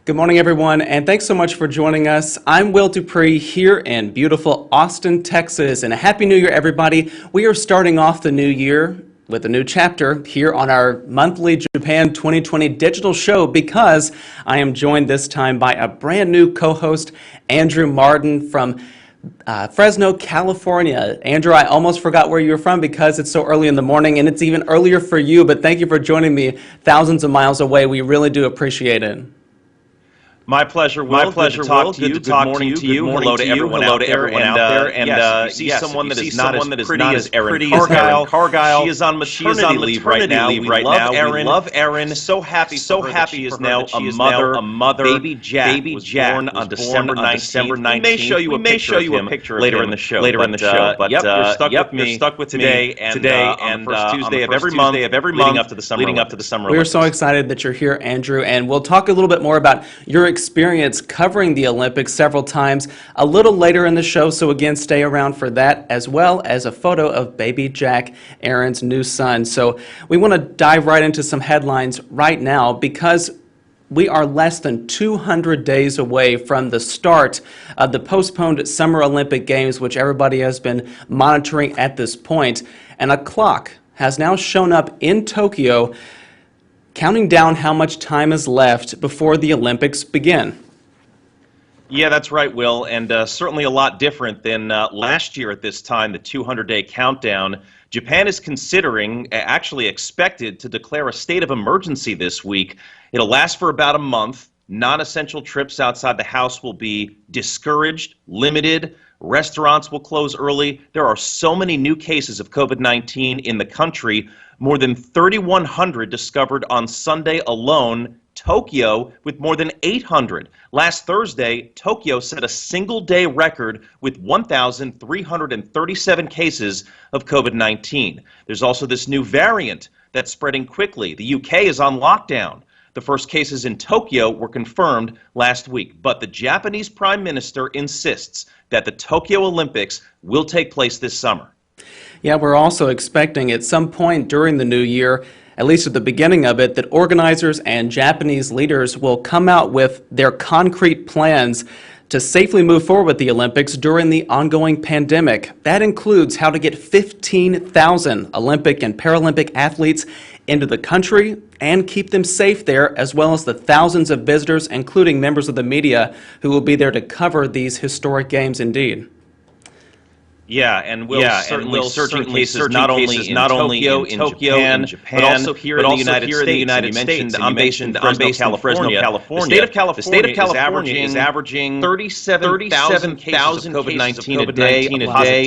Good morning, everyone, and thanks so much for joining us. I'm Will DuPree here in beautiful Austin, Texas, and a Happy New Year, everybody. We are starting off the new year with a new chapter here on our monthly Japan 2020 digital show because I am joined this time by a brand new co-host, Andrew Marden from Fresno, California. Andrew, I almost forgot where you're from because it's so early in the morning, and it's even earlier for you, but thank you for joining me thousands of miles away. We really do appreciate it. My pleasure, Will. Good to talk to you. Good morning to you. Hello to everyone out there. And if you see someone that is not as pretty as Erin Cargyle, she is on maternity leave right now. We love Erin. So happy she is now a mother. Baby Jack was born on December 19th. We may show you a picture later in the show. But you're stuck with today and on the first Tuesday of every month leading up to the summer. We're so excited that you're here, Andrew, and we'll talk a little bit more about your experience covering the Olympics several times a little later in the show, so again, stay around for that, as well as a photo of baby Jack, Erin's new son. So we want to dive right into some headlines right now because we are less than 200 days away from the start of the postponed Summer Olympic Games, which everybody has been monitoring at this point, and a clock has now shown up in Tokyo counting down how much time is left before the Olympics begin. Yeah, that's right, Will, and certainly a lot different than last year at this time, the 200-day countdown. Japan is considering, actually expected, to declare a state of emergency this week. It'll last for about a month. Non-essential trips outside the house will be discouraged, limited. Restaurants will close early. There are so many new cases of COVID-19 in the country. More than 3,100 discovered on Sunday alone. Tokyo with more than 800. Last Thursday, Tokyo set a single-day record with 1,337 cases of COVID-19. There's also this new variant that's spreading quickly. The UK is on lockdown. The first cases in Tokyo were confirmed last week, but the Japanese Prime Minister insists that the Tokyo Olympics will take place this summer. Yeah, we're also expecting at some point during the new year, at least at the beginning of it, that organizers and Japanese leaders will come out with their concrete plans to safely move forward with the Olympics during the ongoing pandemic. That includes how to get 15,000 Olympic and Paralympic athletes into the country and keep them safe there, as well as the thousands of visitors, including members of the media, who will be there to cover these historic games indeed. Yeah, and we'll certainly surging cases not only in Tokyo, in Japan, but also here in the United States. I'm based in Fresno, California. The state of California is averaging 37,000 cases of COVID-19 a day,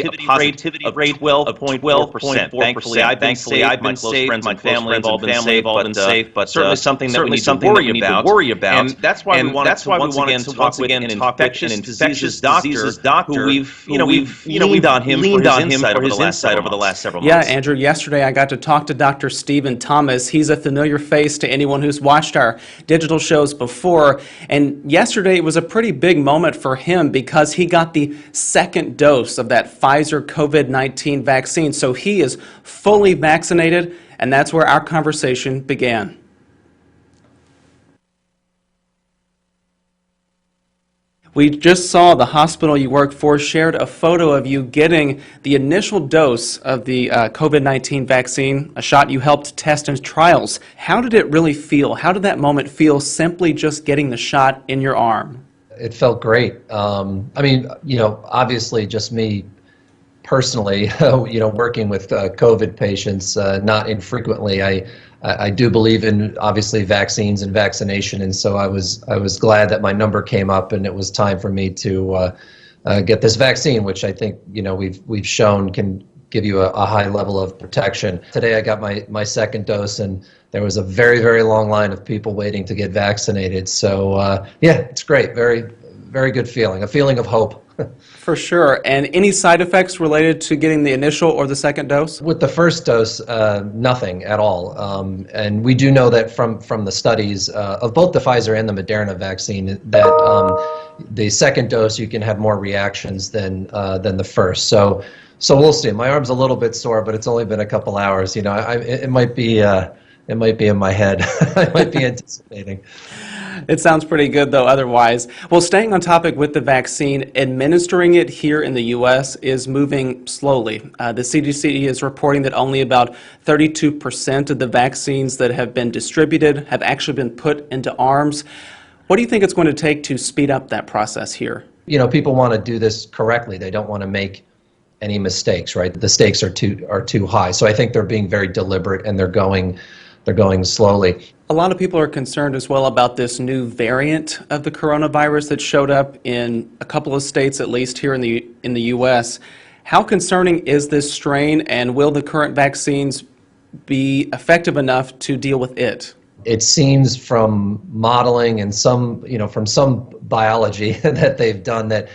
a positivity rate of 12%. Thankfully, I've been safe. My close friends and family have all been safe, but certainly something that we need to worry about. And that's why we wanted to once again talk with an infectious diseases doctor who we've leaned on him for his insight over the last several months. Yeah, Andrew, yesterday I got to talk to Dr. Stephen Thomas. He's a familiar face to anyone who's watched our digital shows before. And yesterday it was a pretty big moment for him because he got the second dose of that Pfizer COVID-19 vaccine. So he is fully vaccinated, and that's where our conversation began. We just saw the hospital you work for shared a photo of you getting the initial dose of the COVID-19 vaccine, a shot you helped test in trials. How did it really feel? How did that moment feel, simply just getting the shot in your arm? It felt great. I mean, obviously just me personally, working with COVID patients, not infrequently, I do believe in obviously vaccines and vaccination, and so I was glad that my number came up and it was time for me to get this vaccine, which I think we've shown can give you a high level of protection. Today I got my second dose, and there was a very, very long line of people waiting to get vaccinated. So yeah, it's great. Very, very good feeling. A feeling of hope. For sure. And any side effects related to getting the initial or the second dose? With the first dose, nothing at all. And we do know that from the studies of both the Pfizer and the Moderna vaccine that the second dose you can have more reactions than the first. So we'll see. My arm's a little bit sore, but it's only been a couple hours. It might be in my head. I might be anticipating. It sounds pretty good, though, otherwise. Well, staying on topic with the vaccine, administering it here in the U.S. is moving slowly. The CDC is reporting that only about 32% of the vaccines that have been distributed have actually been put into arms. What do you think it's going to take to speed up that process here? You know, people want to do this correctly. They don't want to make any mistakes, right? The stakes are too high. So I think they're being very deliberate, and they're going slowly. A lot of people are concerned as well about this new variant of the coronavirus that showed up in a couple of states, at least here in the U.S. How concerning is this strain, and will the current vaccines be effective enough to deal with it? It seems from modeling and from some biology that they've done that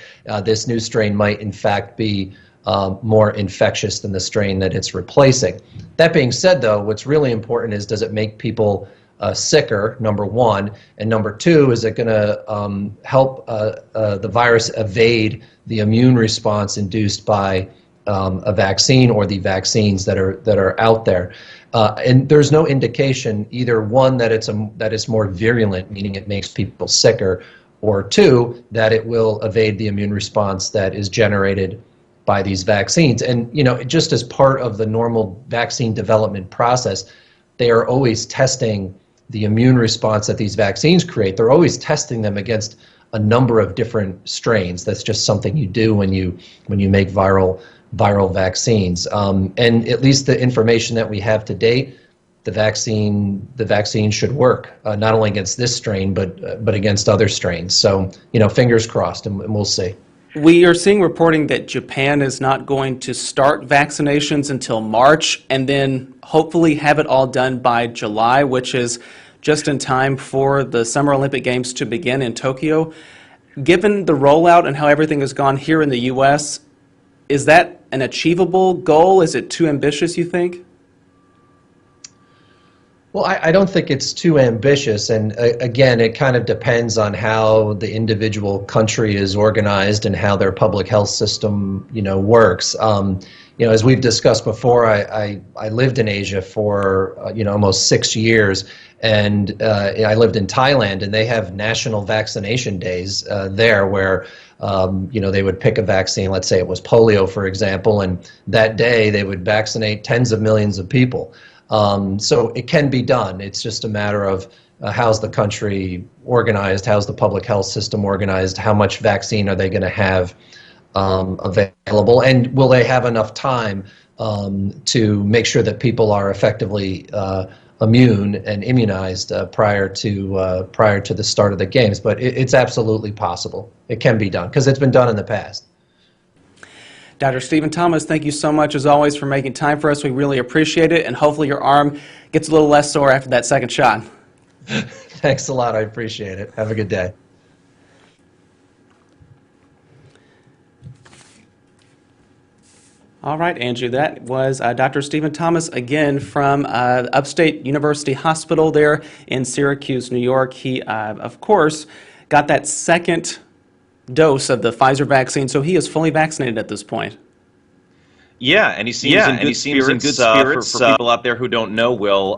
this new strain might in fact be more infectious than the strain that it's replacing. That being said, though, what's really important is, does it make people sicker, number one, and number two, is it going to help the virus evade the immune response induced by a vaccine or the vaccines that are out there? And there's no indication, either one, that it's more virulent, meaning it makes people sicker, or two, that it will evade the immune response that is generated by these vaccines. And just as part of the normal vaccine development process, they are always testing the immune response that these vaccines create. They're always testing them against a number of different strains. That's just something you do when you make viral vaccines. And at least the information that we have to date, the vaccine should work, not only against this strain, but against other strains. So, fingers crossed, and we'll see. We are seeing reporting that Japan is not going to start vaccinations until March, and then hopefully have it all done by July, which is just in time for the Summer Olympic Games to begin in Tokyo. Given the rollout and how everything has gone here in the U.S., is that an achievable goal? Is it too ambitious, you think? Well, I don't think it's too ambitious, and again, it kind of depends on how the individual country is organized and how their public health system, works. As we've discussed before, I lived in Asia for almost 6 years, and I lived in Thailand, and they have national vaccination days there where they would pick a vaccine. Let's say it was polio, for example, and that day they would vaccinate tens of millions of people. So it can be done. It's just a matter of how's the country organized, how's the public health system organized, how much vaccine are they going to have available, and will they have enough time to make sure that people are effectively immune and immunized prior to the start of the games. But it's absolutely possible. It can be done because it's been done in the past. Dr. Stephen Thomas, thank you so much, as always, for making time for us. We really appreciate it, and hopefully your arm gets a little less sore after that second shot. Thanks a lot. I appreciate it. Have a good day. All right, Andrew, that was Dr. Stephen Thomas, again, from Upstate University Hospital there in Syracuse, New York. He, of course, got that second dose of the Pfizer vaccine, so he is fully vaccinated at this point. Yeah, and he seems in good spirits. For people out there who don't know, Will,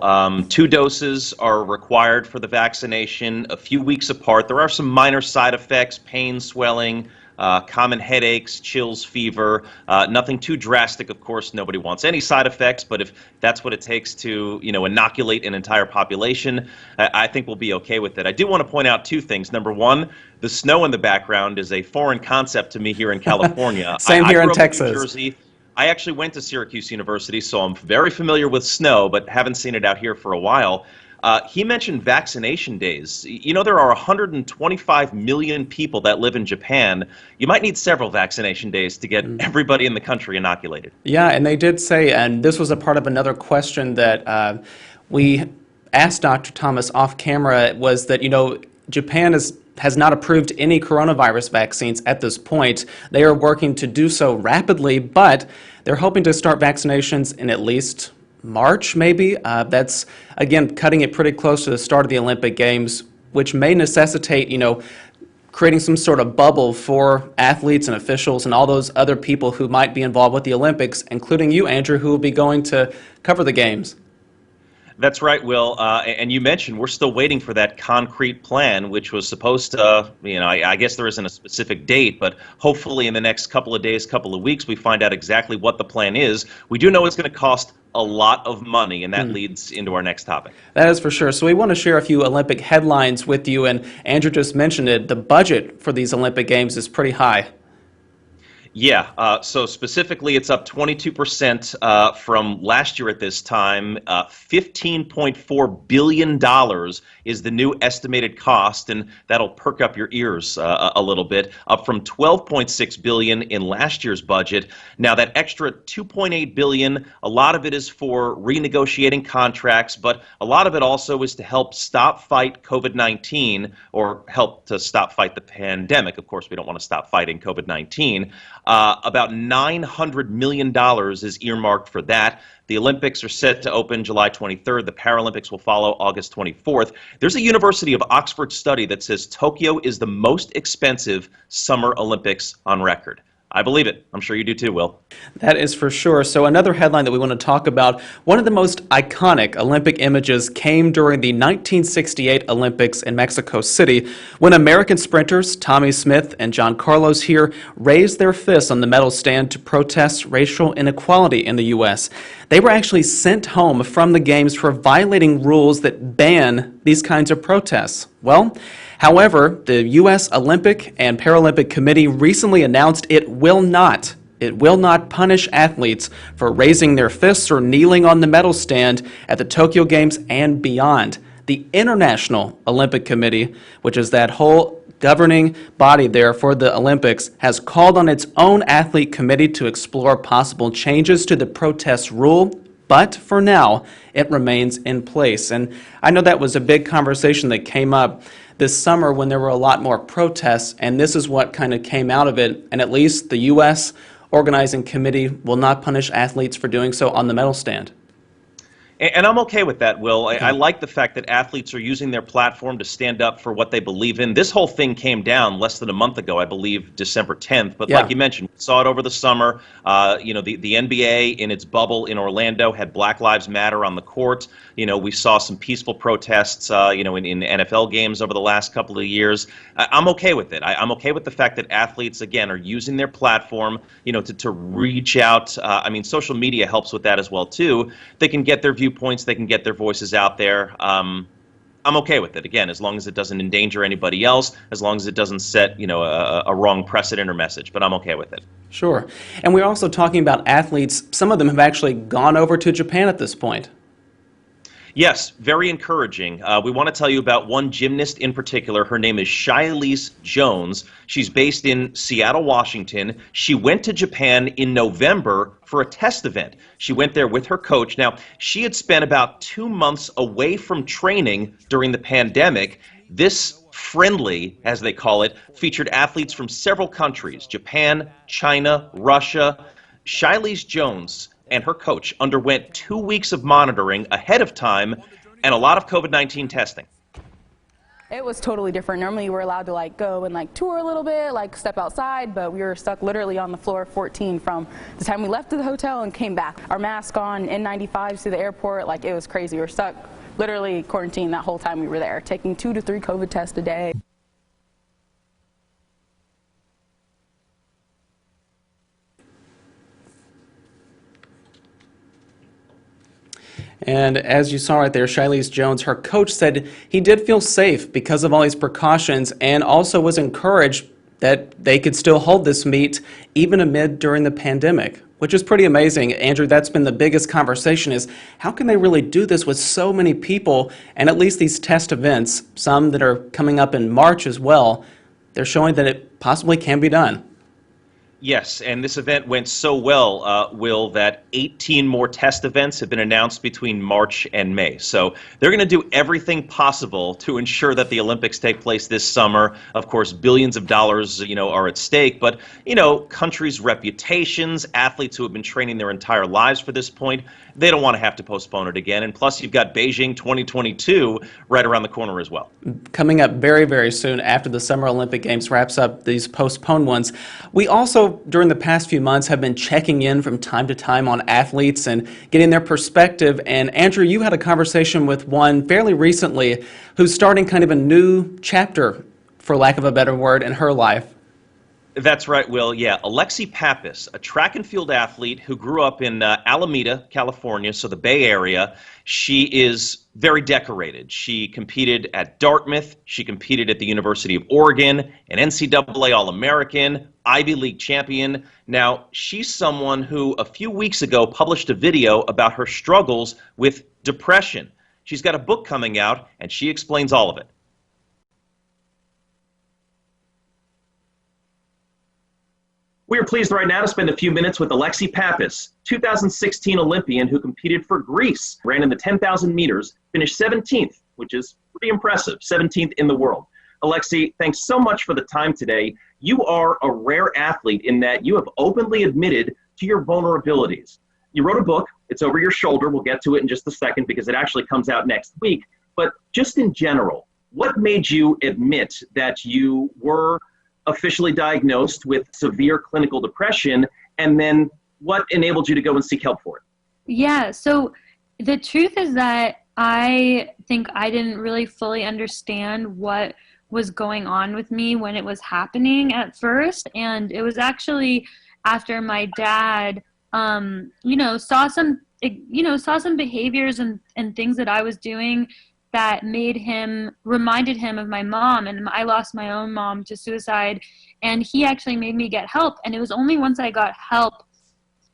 2 doses are required for the vaccination, a few weeks apart. There are some minor side effects, pain, swelling, common headaches, chills, fever. Nothing too drastic, of course. Nobody wants any side effects, but if that's what it takes to, inoculate an entire population, I think we'll be okay with it. I do want to point out 2 things. Number one, the snow in the background is a foreign concept to me here in California. Same here in Texas. New Jersey. I actually went to Syracuse University, so I'm very familiar with snow, but haven't seen it out here for a while. He mentioned vaccination days. There are 125 million people that live in Japan. You might need several vaccination days to get everybody in the country inoculated. Yeah, and they did say, and this was a part of another question that we asked Dr. Thomas off camera, was that, Japan has not approved any coronavirus vaccines at this point. They are working to do so rapidly, but they're hoping to start vaccinations in at least March, maybe. That's, again, cutting it pretty close to the start of the Olympic Games, which may necessitate, creating some sort of bubble for athletes and officials and all those other people who might be involved with the Olympics, including you, Andrew, who will be going to cover the Games. That's right, Will. And you mentioned we're still waiting for that concrete plan, which was supposed to, I guess there isn't a specific date, but hopefully in the next couple of days, couple of weeks, we find out exactly what the plan is. We do know it's going to cost a lot of money, and that leads into our next topic. That is for sure. So we want to share a few Olympic headlines with you, and Andrew just mentioned it. The budget for these Olympic Games is pretty high. Yeah, so specifically it's up 22% from last year at this time. $15.4 billion is the new estimated cost, and that'll perk up your ears a little bit, up from $12.6 billion in last year's budget. Now that extra $2.8 billion, a lot of it is for renegotiating contracts, but a lot of it also is to help stop fight COVID-19, or help to stop fight the pandemic. Of course, we don't want to stop fighting COVID-19. About $900 million is earmarked for that. The Olympics are set to open July 23rd. The Paralympics will follow August 24th. There's a University of Oxford study that says Tokyo is the most expensive Summer Olympics on record. I believe it. I'm sure you do too, Will. That is for sure. So another headline that we want to talk about, one of the most iconic Olympic images came during the 1968 Olympics in Mexico City, when American sprinters Tommie Smith and John Carlos here raised their fists on the medal stand to protest racial inequality in the U.S. They were actually sent home from the Games for violating rules that ban these kinds of protests. Well, however, the U.S. Olympic and Paralympic Committee recently announced it will not punish athletes for raising their fists or kneeling on the medal stand at the Tokyo Games and beyond. The International Olympic Committee, which is that whole governing body there for the Olympics, has called on its own athlete committee to explore possible changes to the protest rule, but for now, it remains in place. And I know that was a big conversation that came up this summer when there were a lot more protests, and this is what kind of came out of it. And at least the U.S. organizing committee will not punish athletes for doing so on the medal stand. And I'm okay with that, Will. I like the fact that athletes are using their platform to stand up for what they believe in. This whole thing came down less than a month ago, I believe, December 10th. But like you mentioned, we saw it over the summer. The NBA in its bubble in Orlando had Black Lives Matter on the court. We saw some peaceful protests, in NFL games over the last couple of years. I'm okay with it. I'm okay with the fact that athletes, again, are using their platform, to reach out. Social media helps with that as well, too. They can get their viewpoints, they can get their voices out there. I'm okay with it, again, as long as it doesn't endanger anybody else, as long as it doesn't set, a wrong precedent or message, but I'm okay with it. Sure. And we're also talking about athletes. Some of them have actually gone over to Japan at this point. Yes, very encouraging. We want to tell you about one gymnast in particular. Her name is Shilese Jones. She's based in Seattle, Washington. She went to Japan in November for a test event. She went there with her coach. Now, she had spent about 2 months away from training during the pandemic. This friendly, as they call it, featured athletes from several countries: Japan, China, Russia. Shilese Jones and her coach underwent 2 weeks of monitoring ahead of time and a lot of COVID-19 testing. It was totally different. Normally we're allowed to go and tour a little bit, step outside, but we were stuck literally on the floor 14 from the time we left the hotel and came back. Our mask on, N95s to the airport, it was crazy. We were stuck literally quarantined that whole time we were there, taking 2 to 3 COVID tests a day. And as you saw right there, Shilese Jones, her coach, said he did feel safe because of all these precautions, and also was encouraged that they could still hold this meet even during the pandemic, which is pretty amazing. Andrew, that's been the biggest conversation, is how can they really do this with so many people, and at least these test events, some that are coming up in March as well, they're showing that it possibly can be done. Yes, and this event went so well, Will, that 18 more test events have been announced between March and May. So they're going to do everything possible to ensure that the Olympics take place this summer. Of course, billions of dollars, are at stake, but, countries' reputations, athletes who have been training their entire lives for this point, they don't want to have to postpone it again. And plus, you've got Beijing 2022 right around the corner as well. Coming up very, very soon after the Summer Olympic Games wraps up these postponed ones. We also know during the past few months have been checking in from time to time on athletes and getting their perspective. And Andrew, you had a conversation with one fairly recently who's starting kind of a new chapter, for lack of a better word, in her life. That's right, Will. Yeah, Alexi Pappas, a track and field athlete who grew up in Alameda, California, so the Bay Area. She is very decorated. She competed at Dartmouth. She competed at the University of Oregon, an NCAA All-American, Ivy League champion. Now, she's someone who a few weeks ago published a video about her struggles with depression. She's got a book coming out, and she explains all of it. We are pleased right now to spend a few minutes with Alexi Pappas, 2016 Olympian who competed for Greece, ran in the 10,000 meters, finished 17th, which is pretty impressive, 17th in the world. Alexi, thanks so much for the time today. You are a rare athlete in that you have openly admitted to your vulnerabilities. You wrote a book. It's over your shoulder. We'll get to it in just a second because it actually comes out next week. But just in general, what made you admit that you were officially diagnosed with severe clinical depression, and then what enabled you to go and seek help for it? Yeah, so the truth is that I think I didn't really fully understand what was going on with me when it was happening at first, and it was actually after my dad, saw some behaviors and things that I was doing that reminded him of my mom, and I lost my own mom to suicide, and he actually made me get help. And it was only once I got help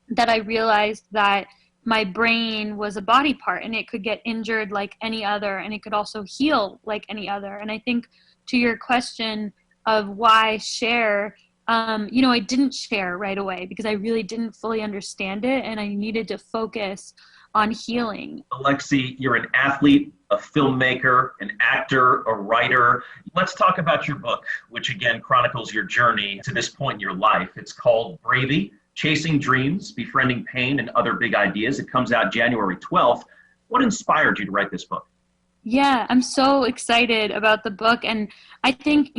that I realized that my brain was a body part and it could get injured like any other, and it could also heal like any other. And I think to your question of why share, I didn't share right away because I really didn't fully understand it, and I needed to focus on healing. Alexi, you're an athlete, a filmmaker, an actor, a writer. Let's talk about your book, which again chronicles your journey to this point in your life. It's called Bravey, Chasing Dreams, Befriending Pain and Other Big Ideas. It comes out January 12th. What inspired you to write this book? Yeah, I'm so excited about the book. And I think,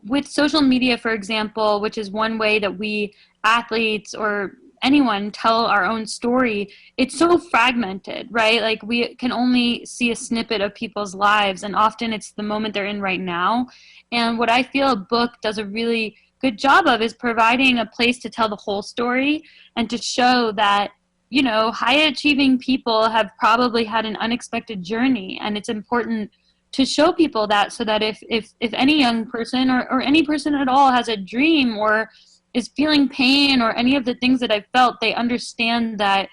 with social media, for example, which is one way that we athletes or anyone tell our own story, it's so fragmented, right? Like we can only see a snippet of people's lives, and often it's the moment they're in right now. And what I feel a book does a really good job of is providing a place to tell the whole story and to show that, high achieving people have probably had an unexpected journey, and it's important to show people that, so that if any young person or any person at all has a dream or is feeling pain or any of the things that I've felt, they understand that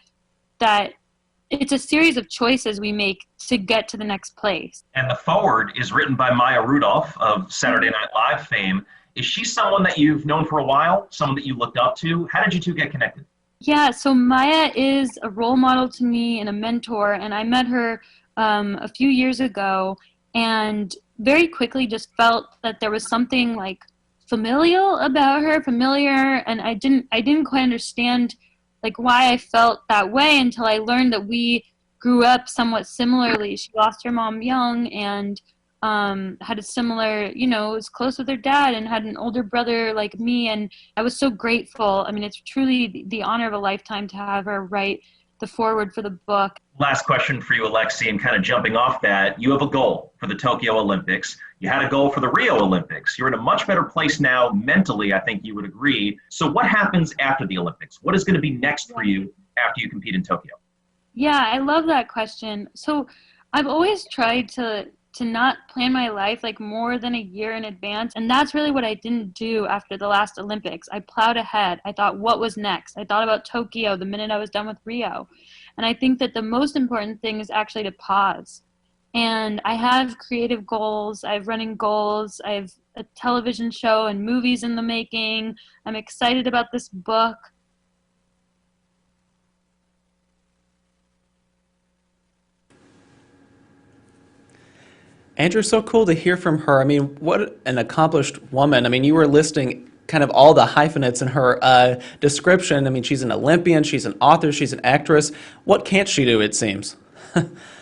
it's a series of choices we make to get to the next place. And the foreword is written by Maya Rudolph of Saturday Night Live fame. Is she someone that you've known for a while, someone that you looked up to? How did you two get connected? Yeah, so Maya is a role model to me and a mentor, and I met her a few years ago and very quickly just felt that there was something like familiar, and I didn't quite understand like why I felt that way until I learned that we grew up somewhat similarly. She lost her mom young and had a similar, was close with her dad and had an older brother like me, and I was so grateful. I mean, it's truly the honor of a lifetime to have her write the foreword for the book. Last question for you, Alexi, and kind of jumping off that, you have a goal for the Tokyo Olympics. You had a goal for the Rio Olympics. You're in a much better place now mentally, I think you would agree. So what happens after the Olympics? What is going to be next for you after you compete in Tokyo? Yeah, I love that question. So I've always tried to not plan my life like more than a year in advance. And that's really what I didn't do after the last Olympics. I plowed ahead. I thought, what was next? I thought about Tokyo the minute I was done with Rio. And I think that the most important thing is actually to pause. And I have creative goals. I have running goals. I have a television show and movies in the making. I'm excited about this book. Andrew, so cool to hear from her. I mean, what an accomplished woman. I mean, you were listing kind of all the hyphenates in her description. I mean, she's an Olympian, she's an author, she's an actress. What can't she do, it seems?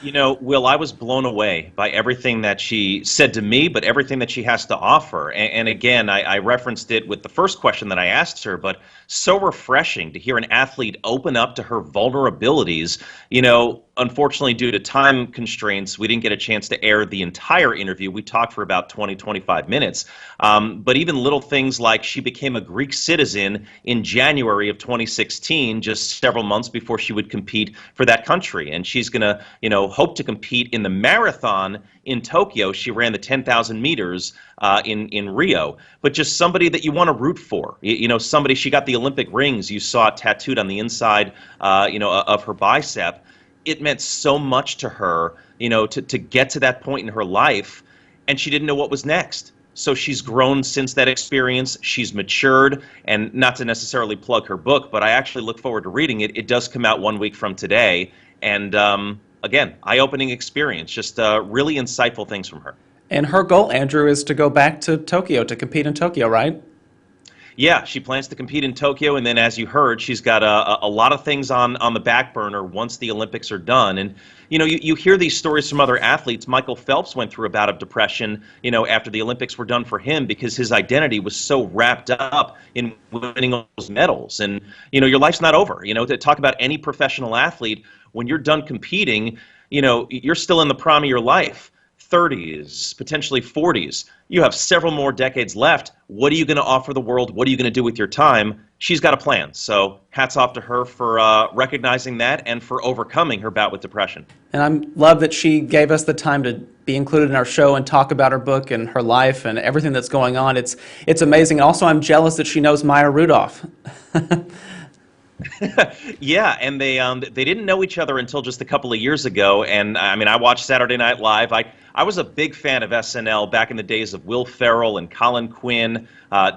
You know, Will, I was blown away by everything that she said to me, but everything that she has to offer. And again, I referenced it with the first question that I asked her, but so refreshing to hear an athlete open up to her vulnerabilities. You know, unfortunately, due to time constraints, we didn't get a chance to air the entire interview. We talked for about 20, 25 minutes. But even little things like she became a Greek citizen in January of 2016, just several months before she would compete for that country. And she's going to, you know, hope to compete in the marathon in Tokyo. She ran the 10,000 meters in Rio, but just somebody that you want to root for. You know, somebody, she got the Olympic rings. You saw it tattooed on the inside, you know, of her bicep. It meant so much to her, you know, to get to that point in her life, and she didn't know what was next. So she's grown since that experience. She's matured, and not to necessarily plug her book, but I actually look forward to reading it. It does come out 1 week from today, and again, eye-opening experience, just really insightful things from her. And her goal, Andrew, is to go back to Tokyo, to compete in Tokyo, right? Yeah, she plans to compete in Tokyo, and then as you heard, she's got a lot of things on the back burner once the Olympics are done. And, you know, you hear these stories from other athletes. Michael Phelps went through a bout of depression, you know, after the Olympics were done for him because his identity was so wrapped up in winning all those medals. And, you know, your life's not over. You know, to talk about any professional athlete, when you're done competing, you know, you're still in the prime of your life. 30s, potentially 40s. You have several more decades left. What are you going to offer the world? What are you going to do with your time? She's got a plan. So hats off to her for recognizing that and for overcoming her bout with depression. And I love that she gave us the time to be included in our show and talk about her book and her life and everything that's going on. It's amazing. Also, I'm jealous that she knows Maya Rudolph. Yeah, and they didn't know each other until just a couple of years ago. And I mean, I watched Saturday Night Live. I was a big fan of SNL back in the days of Will Ferrell and Colin Quinn,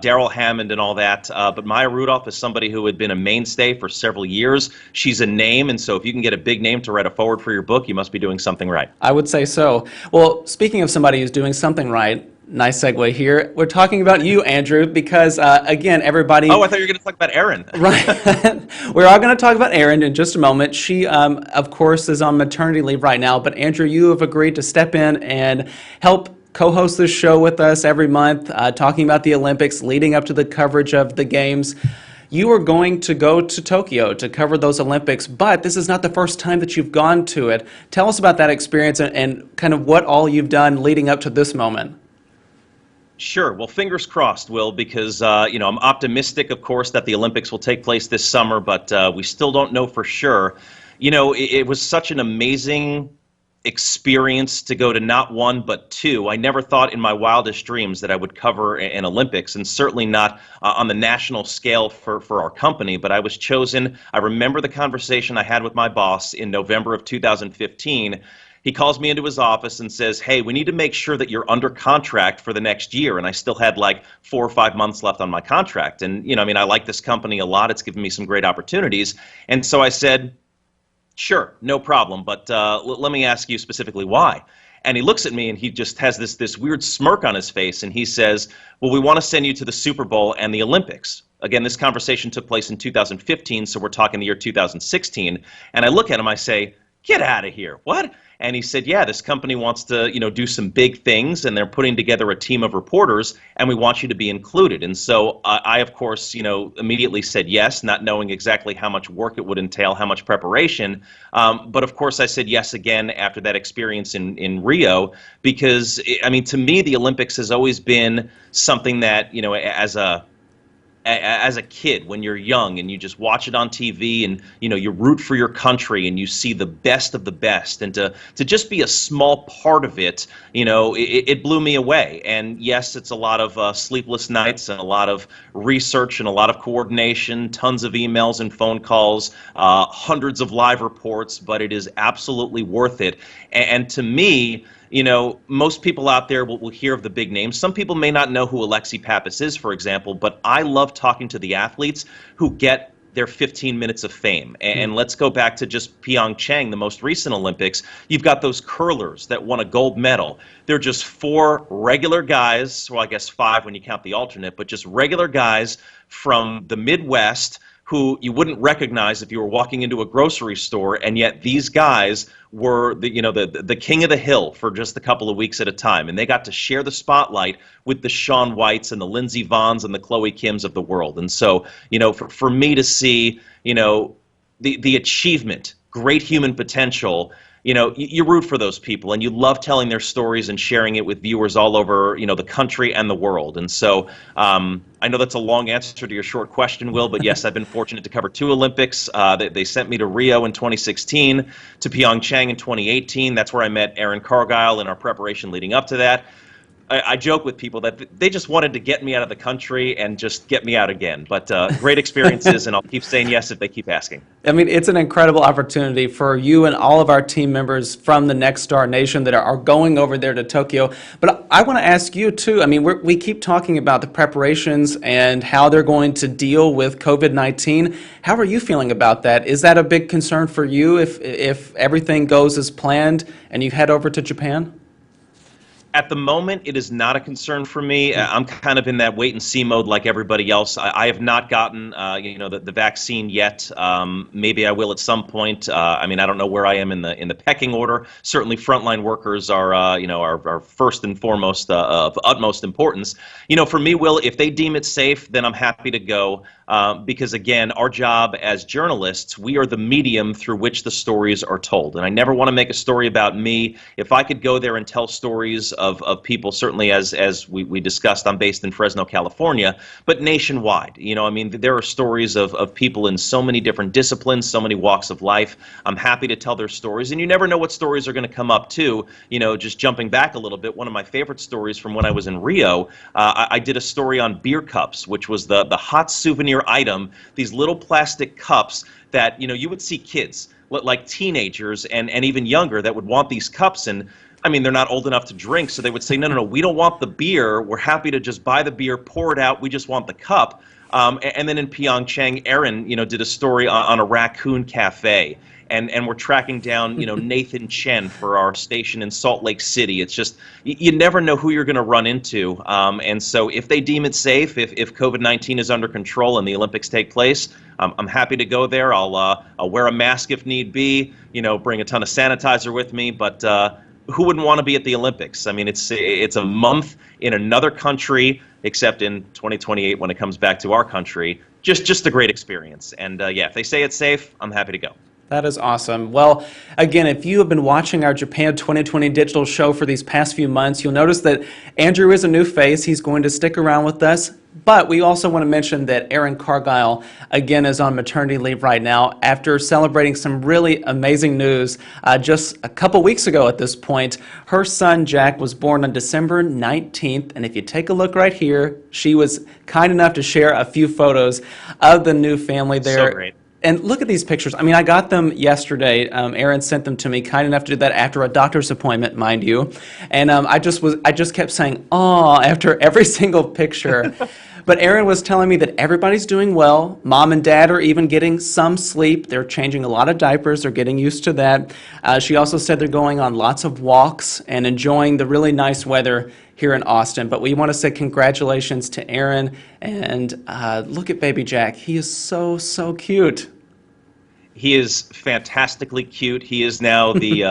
Darrell Hammond, and all that. But Maya Rudolph is somebody who had been a mainstay for several years. She's a name, and so if you can get a big name to write a forward for your book, you must be doing something right. I would say so. Well, speaking of somebody who's doing something right, nice segue here. We're talking about you, Andrew, because, again, everybody... Oh, I thought you were going to talk about Erin. Right. We're all going to talk about Erin in just a moment. She, of course, is on maternity leave right now. But, Andrew, you have agreed to step in and help co-host this show with us every month, talking about the Olympics, leading up to the coverage of the games. You are going to go to Tokyo to cover those Olympics, but this is not the first time that you've gone to it. Tell us about that experience and kind of what all you've done leading up to this moment. Sure. Well, fingers crossed, Will, because, you know, I'm optimistic, of course, that the Olympics will take place this summer, but we still don't know for sure. You know, it was such an amazing experience to go to not one, but two. I never thought in my wildest dreams that I would cover an Olympics, and certainly not on the national scale for our company, but I was chosen. I remember the conversation I had with my boss in November of 2015. He calls me into his office and says, hey, we need to make sure that you're under contract for the next year. And I still had like 4 or 5 months left on my contract. And, you know, I mean, I like this company a lot. It's given me some great opportunities. And so I said, sure, no problem. But let me ask you specifically why. And he looks at me and he just has this weird smirk on his face. And he says, well, we want to send you to the Super Bowl and the Olympics. Again, this conversation took place in 2015. So we're talking the year 2016. And I look at him, I say, get out of here. What? And he said, yeah, this company wants to, you know, do some big things, and they're putting together a team of reporters, and we want you to be included. And so I, of course, you know, immediately said yes, not knowing exactly how much work it would entail, how much preparation. But of course, I said yes again after that experience in Rio, because, I mean, to me, the Olympics has always been something that, you know, as a kid when you're young and you just watch it on TV and, you know, you root for your country and you see the best of the best, and to just be a small part of it, you know, it blew me away. And yes, it's a lot of sleepless nights and a lot of research and a lot of coordination, tons of emails and phone calls, hundreds of live reports, but it is absolutely worth it. And to me, you know, most people out there will hear of the big names. Some people may not know who Alexi Pappas is, for example, but I love talking to the athletes who get their 15 minutes of fame. And let's go back to just Pyeongchang, the most recent Olympics. You've got those curlers that won a gold medal. They're just 4 regular guys, well, I guess 5 when you count the alternate, but just regular guys from the Midwest who you wouldn't recognize if you were walking into a grocery store, and yet these guys were the king of the hill for just a couple of weeks at a time, and they got to share the spotlight with the Shaun Whites and the Lindsey Vonns and the Chloe Kims of the world. And so, for me to see, the achievement, great human potential, you root for those people, and you love telling their stories and sharing it with viewers all over, the country and the world. And so I know that's a long answer to your short question, Will, but yes, I've been fortunate to cover 2 Olympics. They sent me to Rio in 2016, to Pyeongchang in 2018. That's where I met Erin Cargyle in our preparation leading up to that. I joke with people that they just wanted to get me out of the country and just get me out again. But great experiences, and I'll keep saying yes if they keep asking. I mean, it's an incredible opportunity for you and all of our team members from the Next Star Nation that are going over there to Tokyo. But I want to ask you, too. I mean, we keep talking about the preparations and how they're going to deal with COVID-19. How are you feeling about that? Is that a big concern for you if everything goes as planned and you head over to Japan? At the moment, it is not a concern for me. I'm kind of in that wait-and-see mode like everybody else. I have not gotten, the vaccine yet. Maybe I will at some point. I don't know where I am in the pecking order. Certainly, frontline workers are first and foremost of utmost importance. For me, Will, if they deem it safe, then I'm happy to go. Because again, our job as journalists, we are the medium through which the stories are told. And I never want to make a story about me. If I could go there and tell stories of people, certainly as we discussed, I'm based in Fresno, California, but nationwide. There are stories of people in so many different disciplines, so many walks of life. I'm happy to tell their stories, and you never know what stories are going to come up too. Just jumping back a little bit, one of my favorite stories from when I was in Rio, I did a story on beer cups, which was the hot souvenir item, these little plastic cups that you would see kids like teenagers and even younger that would want these cups, and they're not old enough to drink, so they would say, no, we don't want the beer, we're happy to just buy the beer, pour it out, we just want the cup. And then in Pyeongchang, Erin did a story on a raccoon cafe. And we're tracking down, Nathan Chen for our station in Salt Lake City. It's just, you never know who you're going to run into. And so if they deem it safe, if COVID-19 is under control and the Olympics take place, I'm happy to go there. I'll wear a mask if need be, bring a ton of sanitizer with me. But who wouldn't want to be at the Olympics? It's a month in another country, except in 2028 when it comes back to our country. Just a great experience. And if they say it's safe, I'm happy to go. That is awesome. Well, again, if you have been watching our Japan 2020 digital show for these past few months, you'll notice that Andrew is a new face. He's going to stick around with us. But we also want to mention that Erin Cargyle, again, is on maternity leave right now after celebrating some really amazing news just a couple weeks ago at this point. Her son, Jack, was born on December 19th. And if you take a look right here, she was kind enough to share a few photos of the new family there. So great. And look at these pictures. I got them yesterday. Erin sent them to me, kind enough to do that after a doctor's appointment, mind you. And I just kept saying, "Aw," after every single picture. But Erin was telling me that everybody's doing well. Mom and Dad are even getting some sleep. They're changing a lot of diapers. They're getting used to that. She also said they're going on lots of walks and enjoying the really nice weather here in Austin. But we want to say congratulations to Erin, and look at baby Jack. He is so, so cute. He is fantastically cute. He is now the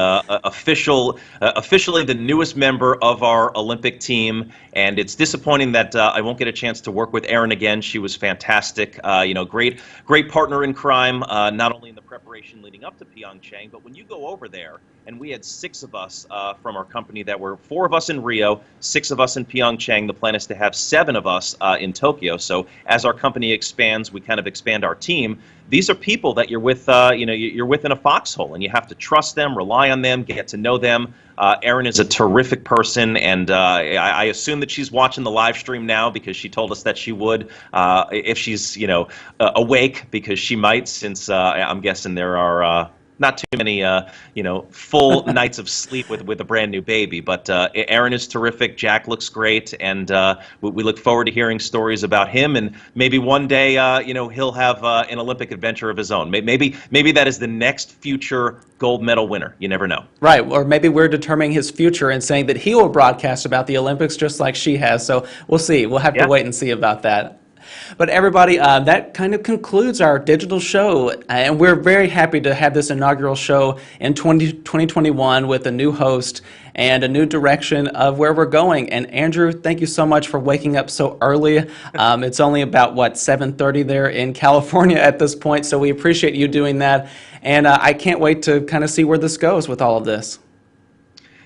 officially the newest member of our Olympic team, and it's disappointing that I won't get a chance to work with Erin again. She was fantastic. Great partner in crime, not only in the preparation leading up to Pyeongchang, but when you go over there, and we had 6 of us from our company that were 4 of us in Rio, 6 of us in Pyeongchang. The plan is to have 7 of us in Tokyo. So as our company expands, we kind of expand our team. These are people that you're with, you're with in a foxhole, and you have to trust them, rely on them, get to know them. Erin is a terrific person, and I assume that she's watching the live stream now because she told us that she would if she's, awake, because she might, since I'm guessing there are not too many, full nights of sleep with a brand new baby. But Erin is terrific. Jack looks great, and we look forward to hearing stories about him. And maybe one day, he'll have an Olympic adventure of his own. Maybe that is the next future gold medal winner. You never know. Right, or maybe we're determining his future and saying that he will broadcast about the Olympics just like she has. So we'll see. We'll have to wait and see about that. But everybody, that kind of concludes our digital show, and we're very happy to have this inaugural show in 2021 with a new host and a new direction of where we're going. And Andrew, thank you so much for waking up so early. It's only about, 7:30 there in California at this point, so we appreciate you doing that. And I can't wait to kind of see where this goes with all of this.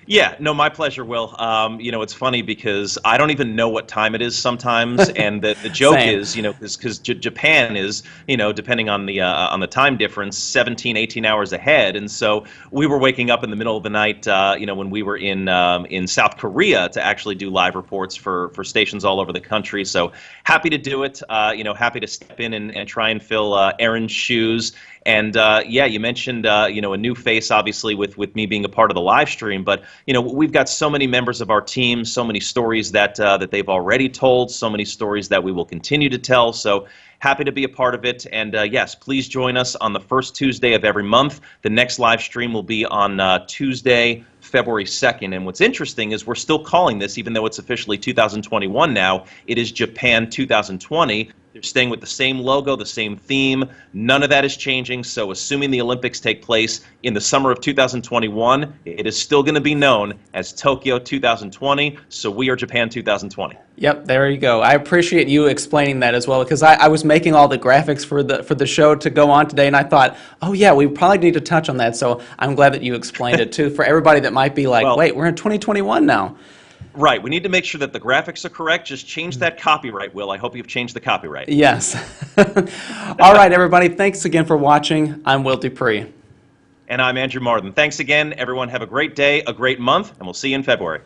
Yeah, no, my pleasure, Will. It's funny because I don't even know what time it is sometimes, and the joke Same. is, because Japan is, depending on the time difference, 17, 18 hours ahead, and so we were waking up in the middle of the night, when we were in South Korea to actually do live reports for stations all over the country. So happy to do it. Happy to step in and try and fill Aaron's shoes. And you mentioned a new face, obviously, with me being a part of the live stream. But we've got so many members of our team, so many stories that they've already told, so many stories that we will continue to tell. So happy to be a part of it. And yes, please join us on the first Tuesday of every month. The next live stream will be on Tuesday, February 2nd. And what's interesting is we're still calling this, even though it's officially 2021 now, it is Japan 2020. They're staying with the same logo, the same theme. None of that is changing. So assuming the Olympics take place in the summer of 2021, it is still going to be known as Tokyo 2020. So we are Japan 2020. Yep, there you go. I appreciate you explaining that as well, because I was making all the graphics for the show to go on today, and I thought, oh yeah, we probably need to touch on that. So I'm glad that you explained it too, for everybody that might be like, well, wait, we're in 2021 now. Right. We need to make sure that the graphics are correct. Just change that copyright, Will. I hope you've changed the copyright. Yes. All right, everybody. Thanks again for watching. I'm Will DuPree. And I'm Andrew Marden. Thanks again, everyone. Have a great day, a great month, and we'll see you in February.